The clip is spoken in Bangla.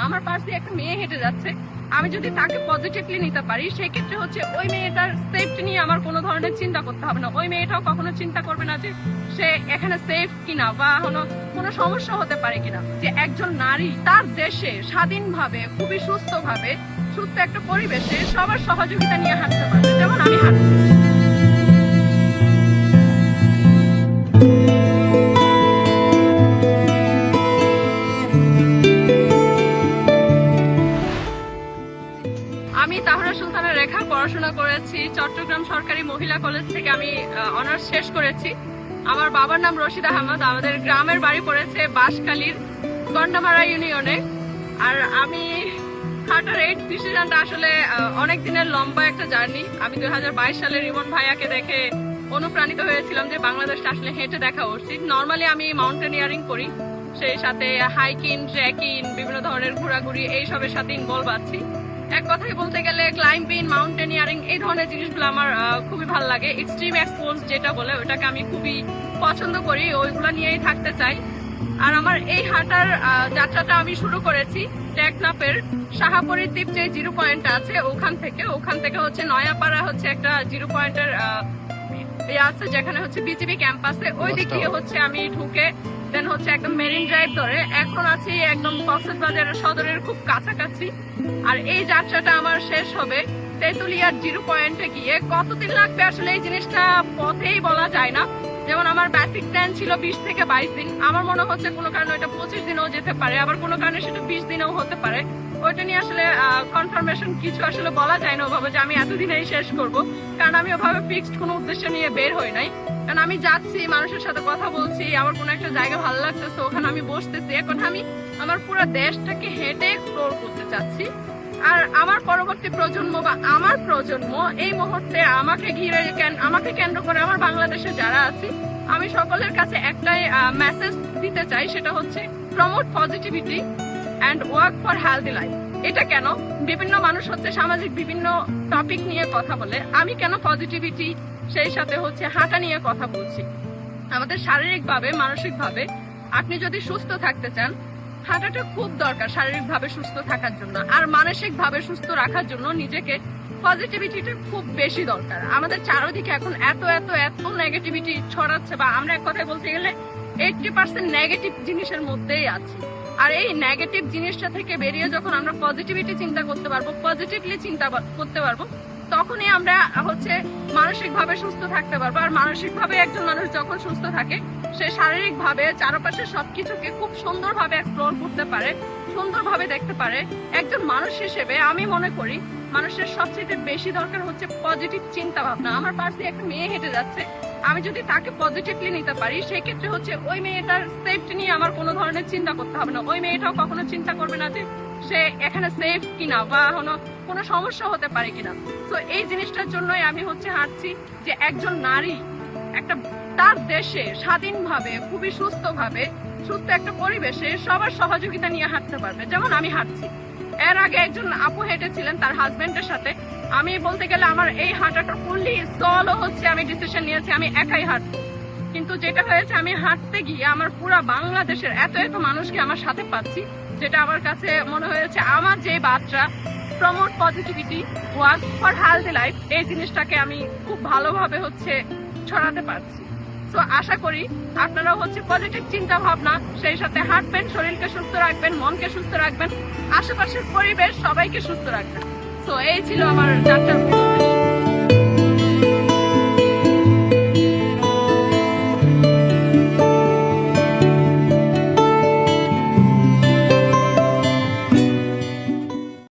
আমার পাশ দিয়ে একটা মেয়ে হেঁটে যাচ্ছে, আমি যদি তাকে পজিটিভলি নিতে পারি, সেক্ষেত্রে হচ্ছে ওই মেয়েটার সেফটি নিয়ে আমার কোনো ধরনের চিন্তা করতে হবে না। ওই মেয়েটাও কখনো চিন্তা করবে না যে সে এখানে সেফ কিনা বা কোনো সমস্যা হতে পারে কিনা। যে একজন নারী তার দেশে স্বাধীনভাবে, খুবই সুস্থভাবে, সুস্থ একটা পরিবেশে সবার সহযোগিতা নিয়ে হাঁটতে পারবে, যেমন আমি হাঁটছি। আমি তাহরা সুলতানা রেখা পড়াশোনা করেছি চট্টগ্রাম সরকারি মহিলা কলেজ থেকে। আমি অনার্স শেষ করেছি। আমার বাবার নাম রশিদ আহমদ। আমাদের গ্রামের বাড়ি পড়েছে বাঁশখালীর গন্ডামারা ইউনিয়নে। আর আমি হাঁটার এই ডিসিশনটা আসলে অনেক দিনের লম্বা একটা জার্নি। আমি 2022 সালে রিমন ভাইয়াকে দেখে অনুপ্রাণিত হয়েছিলাম যে বাংলাদেশটা আসলে হেঁটে দেখা উচিত। নর্মালি আমি মাউন্টেনিয়ারিং করি, সেই সাথে হাইকিং, ট্রেকিং, বিভিন্ন ধরনের ঘোরাঘুরি এইসবের সাথে ইনভলভ আছি। এক কথায় বলতে গেলে ক্লাইম্বিং, মাউন্টেনিয়ারিং এই ধরনের জিনিসগুলো আমার খুবই ভালো লাগে। এক্সট্রিম এক্সপোজ যেটা বলে ওটাকে আমি খুবই পছন্দ করি, ওইগুলো নিয়েই থাকতে চাই। আর আমার এই হাঁটার যাত্রাটা আমি শুরু করেছি টেকনাফের শাহাপরীর দ্বীপ যে জিরো পয়েন্ট আছে ওখান থেকে হচ্ছে নয়াপাড়া হচ্ছে একটা জিরো পয়েন্টের আছে, যেখানে হচ্ছে বিজিবি ক্যাম্পাসে, ওই দিক দিয়ে হচ্ছে আমি ঢুকে দেন হচ্ছে একদম মেরিন ড্রাইভ ধরে এখন আছি একদম কক্সবাজার সদরের খুব কাছাকাছি। আর এই যাত্রাটা আমার শেষ হবে তেঁতুলিয়ার জিরো পয়েন্টে গিয়ে। কতদিন লাগবে আসলে এই জিনিসটা পথেই বলা যায় না। যেমন আমার বেসিক প্ল্যান ছিল 20 থেকে 22 দিন। আমার মনে হচ্ছে কোনো কারণে ওইটা 25 দিনেও যেতে পারে, আবার কোনো কারণে সেটা 20 দিনেও হতে পারে। ওইটা নিয়ে আসলে কনফার্মেশন কিছু আসলে বলা যায় না ওভাবে যে আমি এতদিনেই শেষ করব, কারণ আমি ওভাবে ফিক্সড কোনো উদ্দেশ্য নিয়ে বের হই নাই। কারণ আমি যাচ্ছি, মানুষের সাথে কথা বলছি, আমার কোনো একটা জায়গা ভালো লাগতেছে, ওখানে আমি বসতেছি। এখন আমি আমার পুরো দেশটাকে হেঁটে এক্সপ্লোর করতে চাচ্ছি। আর আমার পরবর্তী প্রজন্ম বা আমার প্রজন্ম এই মুহূর্তে আমাকে কেন্দ্র করে আমার বাংলাদেশে যারা আছে, আমি সকলের কাছে একটাই মেসেজ দিতে চাই, সেটা হচ্ছে promote positivity and work for healthy life. এটা কেন? বিভিন্ন মানুষ হচ্ছে সামাজিক বিভিন্ন টপিক নিয়ে কথা বলে, আমি কেন পজিটিভিটি সেই সাথে হচ্ছে হাঁটা নিয়ে কথা বলছি। আমাদের শারীরিকভাবে, মানসিকভাবে আপনি যদি সুস্থ থাকতে চান, হাঁটাটা খুব দরকার শারীরিকভাবে সুস্থ থাকার জন্য। আর মানসিকভাবে সুস্থ রাখার জন্য নিজেকে পজিটিভিটিটা খুব বেশি দরকার। আমাদের চারদিকে এখন এত এত এত নেগেটিভিটি ছড়াচ্ছে, বা আমরা এক কথায় বলতে গেলে 80% নেগেটিভ জিনিসের মধ্যেই আছি। আর এই নেগেটিভ জিনিসটা থেকে বেরিয়ে যখন আমরা পজিটিভিটি চিন্তা করতে পারবো, পজিটিভলি চিন্তা করতে পারবো, তখনই আমরা হচ্ছে মানসিকভাবে সুস্থ থাকতে পারবো। আর মানসিকভাবে একজন মানুষ যখন সুস্থ থাকে, সে শারীরিকভাবে চারপাশের সবকিছুকে খুব সুন্দরভাবে এক্সপ্লোর করতে পারে, সুন্দরভাবে দেখতে পারে। একজন মানুষ হিসেবে আমি মনে করি মানুষের সবচেয়ে বেশি দরকার হচ্ছে পজিটিভ চিন্তা ভাবনা। আমার পাশ দিয়ে একটা মেয়ে হেঁটে যাচ্ছে, আমি যদি তাকে পজিটিভলি নিতে পারি, সেক্ষেত্রে হচ্ছে ওই মেয়েটার সেফটি নিয়ে আমার কোনো ধরনের চিন্তা করতে হবে না। ওই মেয়েটাও কখনো চিন্তা করবে না যে সে এখানে সেফ কিনা বা কোনো সমস্যা হতে পারে কিনা। তো এই জিনিসটার জন্যই আমি হচ্ছে হাঁটছি, যে একজন নারী তার দেশে স্বাধীনভাবে, খুবই সুস্থভাবে, সুস্থ একটা পরিবেশে সবার সহযোগিতা নিয়ে হাঁটতে পারবে, যেমন আমি হাঁটছি। এর আগে একজন আপু হেঁটেছিলেন তার হাজবেন্ডের সাথে। আমি বলতে গেলে আমার এই হাঁটাটা ফুললি সলো হচ্ছে, আমি ডিসিশন নিয়েছি আমি একাই হাঁটবো। কিন্তু যেটা হয়েছে, আমি হাঁটতে গিয়ে আমার পুরো বাংলাদেশের এত এত মানুষকে আমার সাথে পাচ্ছি, যেটা আমার কাছে মনে হয়েছে আমার যে বার্তা promote positivity, work for healthy life, এই জিনিসটাকে আমি খুব ভালোভাবে হচ্ছে ছড়াতে পারছি। সো আশা করি আপনারাও হচ্ছে পজিটিভ চিন্তা ভাবনা, সেই সাথে হাঁটবেন, শরীরকে সুস্থ রাখবেন, মনকে সুস্থ রাখবেন, আশেপাশের পরিবেশ সবাইকে সুস্থ রাখবেন। সো এই ছিল আমার যাত্রা।